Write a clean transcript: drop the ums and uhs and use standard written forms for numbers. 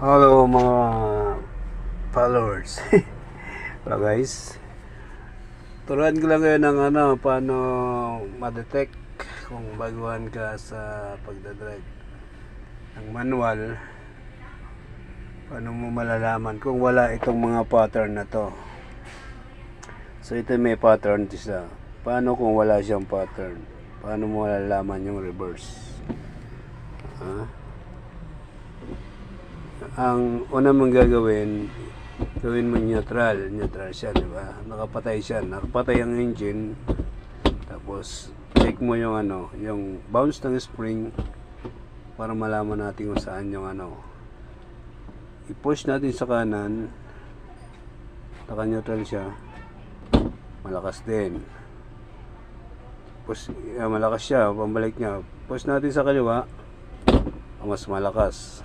Hello mga followers. Hello guys. Turuan ko lang kayo ng paano ma-detect kung baguhan ka sa pagdadrive. Ang manual, paano mo malalaman kung wala itong mga pattern na to. So ito may pattern isa. Paano kung wala siyang pattern? Paano mo malalaman yung reverse? Ang una mong gawin mo neutral siya, di ba? Nakapatay siya, nakapatay ang engine. Tapos check mo yung yung bounce ng spring para malaman natin kung saan yung i-push natin sa kanan, naka-neutral siya, malakas din. Push, malakas siya, pambalik niya. Push natin sa kaliwa, mas malakas.